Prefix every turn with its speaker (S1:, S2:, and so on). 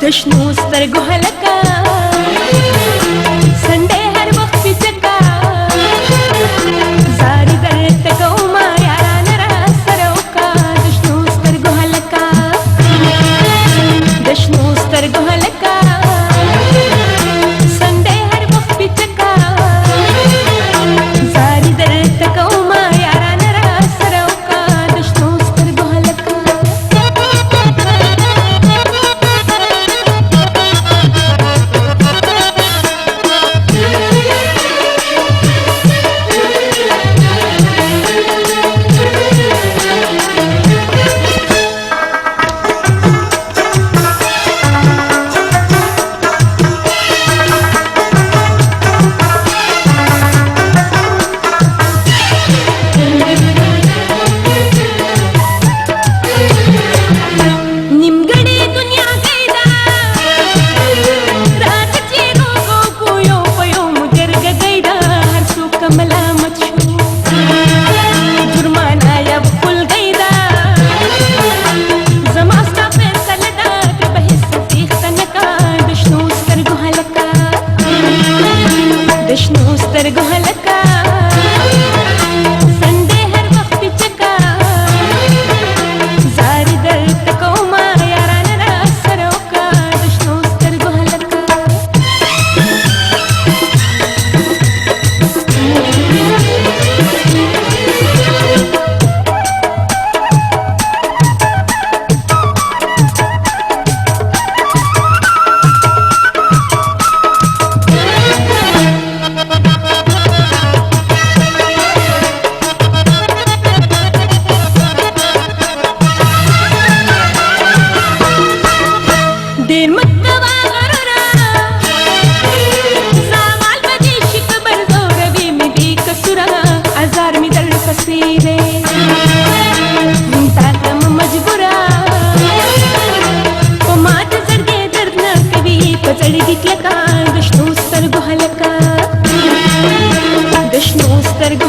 S1: دشنو سترګو هلکه سنډې هر وخت پیچکا زاري درته کومه یارانه را سره وکا دشنو سترګو هلکه دشنو سترګو هلکه سنډې هر وخت پیچکا زاري درته کومه یارانه را سره وکا دشنو سترګو هلکه دشنو سترګو هلکه سنډې هر وخت پیچکا زاري درته کومه یارانه را سره وکا دشنو سترګو هلکه ډېر مکوا غرونه زوال به دې شي خبر زوروي مې دې کسوره ازار مې در پسې دی تا ته مه مجبوره په ما ته زړګی درد نه کوي په زړګي کلکه د شنو سترګو هلکه د شنو سترګو